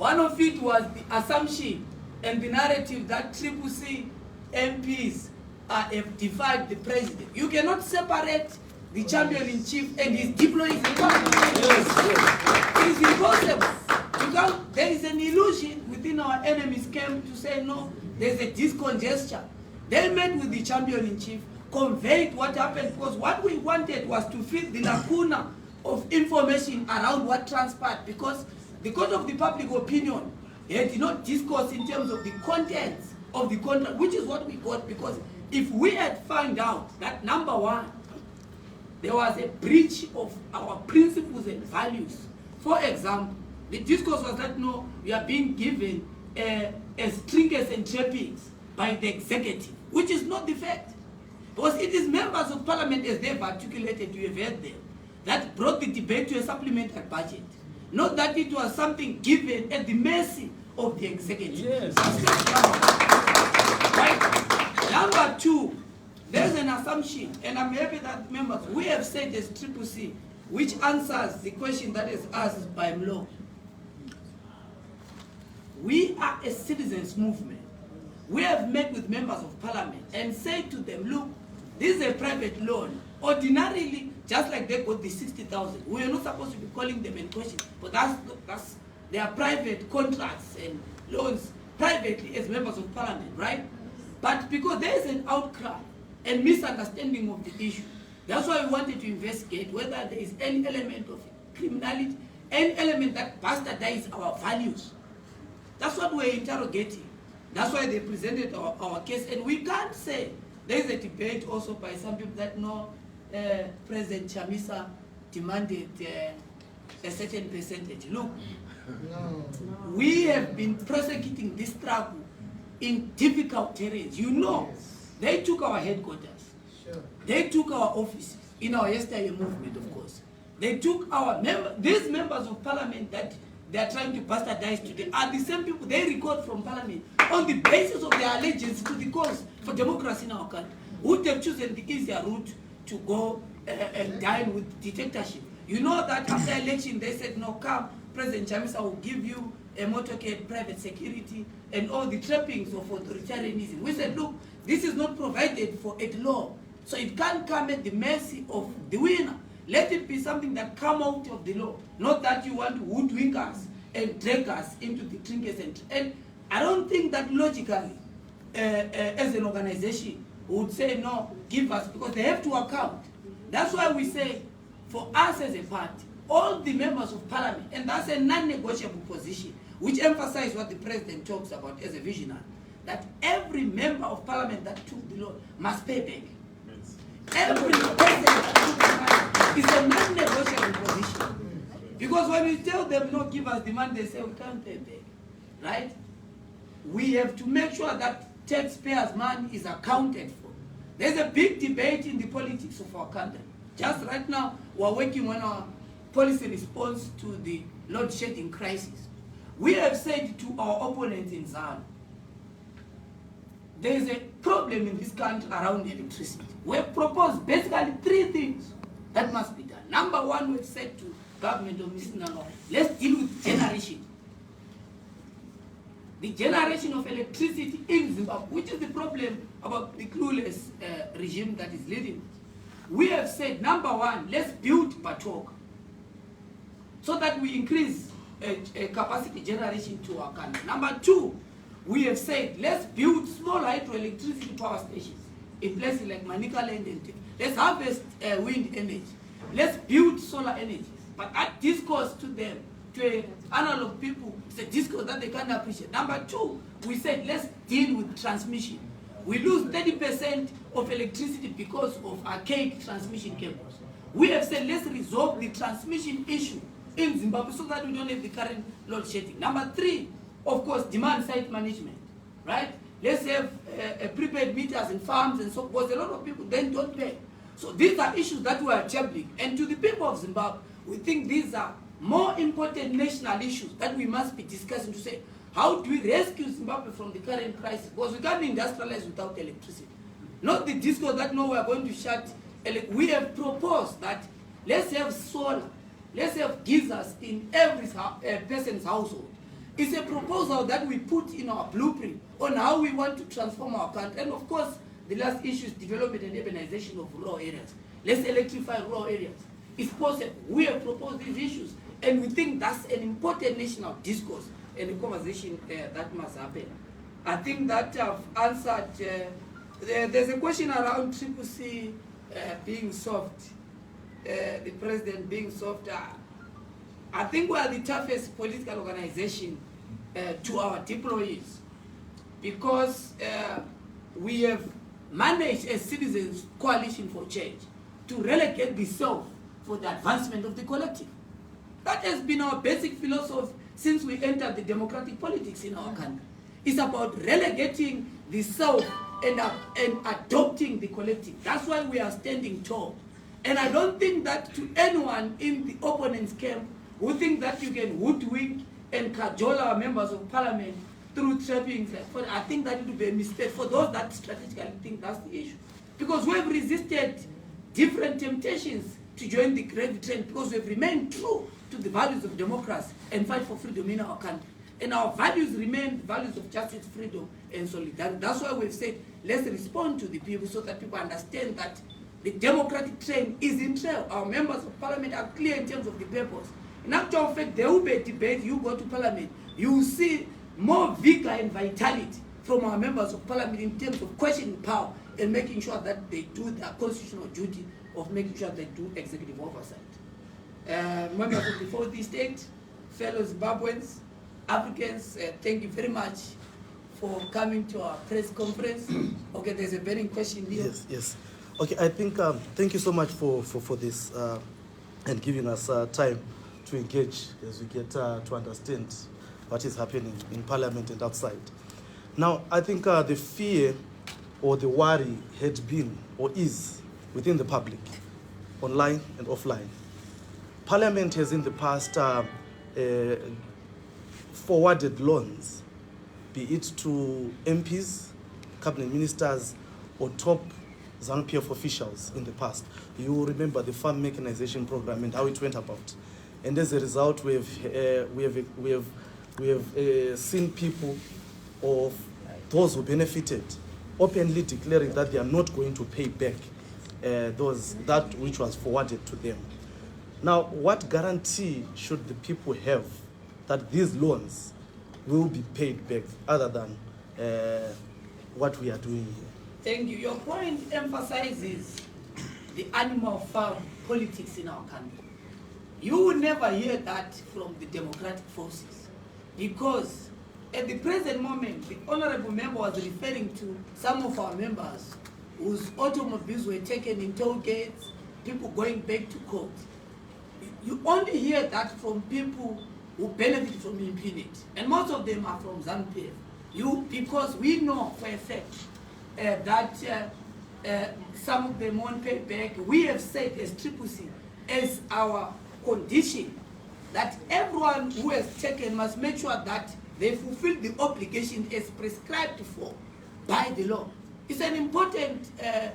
One of it was the assumption and the narrative that CCC MPs have defied the president. You cannot separate the champion-in-chief and his deploying the government. It is impossible. There is an illusion within our enemies' camp to say, no, there's a discongestion. They met with the champion-in-chief, conveyed what happened, because what we wanted was to fill the lacuna of information around what transpired, because the court of the public opinion did not discourse in terms of the contents of the contract, which is what we got, because if we had found out that, number one, there was a breach of our principles and values. For example, the discourse was that, no, we are being given trinkets and trappings by the executive, which is not the fact. Because it is members of parliament, as they've articulated, you have heard them, that brought the debate to a supplementary budget. Not that it was something given at the mercy of the executive. Yes. Right. Number two, there's an assumption, and I'm happy that members, we have said as CCC, which answers the question that is asked by Mlo. We are a citizens movement. We have met with members of parliament and said to them, look, this is a private loan. Ordinarily, just like they got the 60,000, we are not supposed to be calling them in question, but that's their private contracts and loans privately as members of parliament, right? But because there is an outcry and misunderstanding of the issue, that's why we wanted to investigate whether there is any element of criminality, any element that bastardizes our values. That's what we're interrogating. That's why they presented our case, and we can't say there is a debate also by some people that no, President Chamisa demanded a certain percentage. Look, we have been prosecuting this struggle in difficult terrains. You know, they took our headquarters. They took our offices in our yesterday movement, of course. They took our these members of parliament that they are trying to bastardize today are the same people they record from parliament on the basis of their allegiance to the cause for democracy in our country. Would have chosen the easier route to go and dine with dictatorship. You know that after election they said, no, come, President Chamisa will give you a motorcade, private security, and all the trappings of authoritarianism. We said, look, this is not provided for at law, so it can't come at the mercy of the winner. Let it be something that come out of the law, not that you want to hoodwink us and drag us into the trinkets. And I don't think that logically, as an organization, would say, no, give us, because they have to account. That's why we say, for us as a party, all the members of parliament, and that's a non-negotiable position, which emphasizes what the president talks about as a visionary, that every member of parliament that took the law must pay back. Every person that took the money is a non-negotiable position. Because when we tell them, no, give us the money, they say, we can't pay back, right? We have to make sure that taxpayers' money is accounted for. There's a big debate in the politics of our country. Just right now, we're working on our policy response to the load shedding crisis. We have said to our opponents in ZANU, there is a problem in this country around electricity. We have proposed basically 3 things that must be done. Number one, we've said to government of Mr. Nano, let's deal with generation. The generation of electricity in Zimbabwe, which is the problem about the clueless regime that is leading. We have said, number one, let's build Batok so that we increase capacity generation to our country. Number two, we have said, let's build small hydroelectricity power stations in places like Manika Land and let's harvest wind energy. Let's build solar energy. But that discourse to them, to analog people, it's a discourse that they can't appreciate. Number two, we said, let's deal with transmission. We lose 30% of electricity because of archaic transmission cables. We have said, let's resolve the transmission issue in Zimbabwe so that we don't have the current load shedding. Number three, of course, demand side management, right? Let's have prepaid meters in farms and so forth. A lot of people then don't pay. So these are issues that we are tackling. And to the people of Zimbabwe, we think these are more important national issues that we must be discussing to say, how do we rescue Zimbabwe from the current crisis? Because we can't industrialize without electricity. Not the discourse that, no, we are going to shut. We have proposed that let's have solar, let's have geysers in every person's household. It's a proposal that we put in our blueprint on how we want to transform our country. And of course, the last issue is development and urbanization of rural areas. Let's electrify rural areas. It's possible. We have proposed these issues, and we think that's an important national discourse and a conversation that must happen. I think that I've answered. There's a question around CCC being soft, the president being soft. I think we are the toughest political organization to our deployees, because we have managed a citizens' coalition for change to relegate the self for the advancement of the collective. That has been our basic philosophy since we entered the democratic politics in our country. It's about relegating the self and adopting the collective. That's why we are standing tall. And I don't think that to anyone in the opponent's camp who think that you can hoodwink and cajole our members of parliament through trappings, I think that it would be a mistake for those that strategically think that's the issue. Because we have resisted different temptations to join the gravy train, because we have remained true to the values of democracy and fight for freedom in our country. And our values remain values of justice, freedom, and solidarity. That's why we've said, let's respond to the people so that people understand that the democratic train is in trail. Our members of parliament are clear in terms of the purpose. In actual fact, there will be a debate. You go to parliament, you will see more vigor and vitality from our members of parliament in terms of questioning power and making sure that they do their constitutional duty of making sure they do executive oversight. Members of the fourth estate, fellow Zimbabweans, Africans, thank you very much for coming to our press conference. Okay, there's a burning question here. Yes. Okay, I think, thank you so much for this and giving us time to engage as we get to understand what is happening in Parliament and outside. Now, I think the fear or the worry had been or is within the public, online and offline. Parliament has in the past forwarded loans, be it to MPs, cabinet ministers, or top ZANU-PF officials in the past. You remember the farm mechanization program and how it went about. And as a result, we have seen people of those who benefited openly declaring that they are not going to pay back that which was forwarded to them. Now, what guarantee should the people have that these loans will be paid back, other than what we are doing here? Thank you. Your point emphasizes the animal farm politics in our country. You will never hear that from the democratic forces, because at the present moment, the honorable member was referring to some of our members whose automobiles were taken in toll gates, people going back to court. You only hear that from people who benefit from impunity, and most of them are from ZANU-PF. Because we know for a fact that some of them won't pay back. We have said as CCC, as our condition, that everyone who has taken must make sure that they fulfill the obligation as prescribed for by the law. It's an important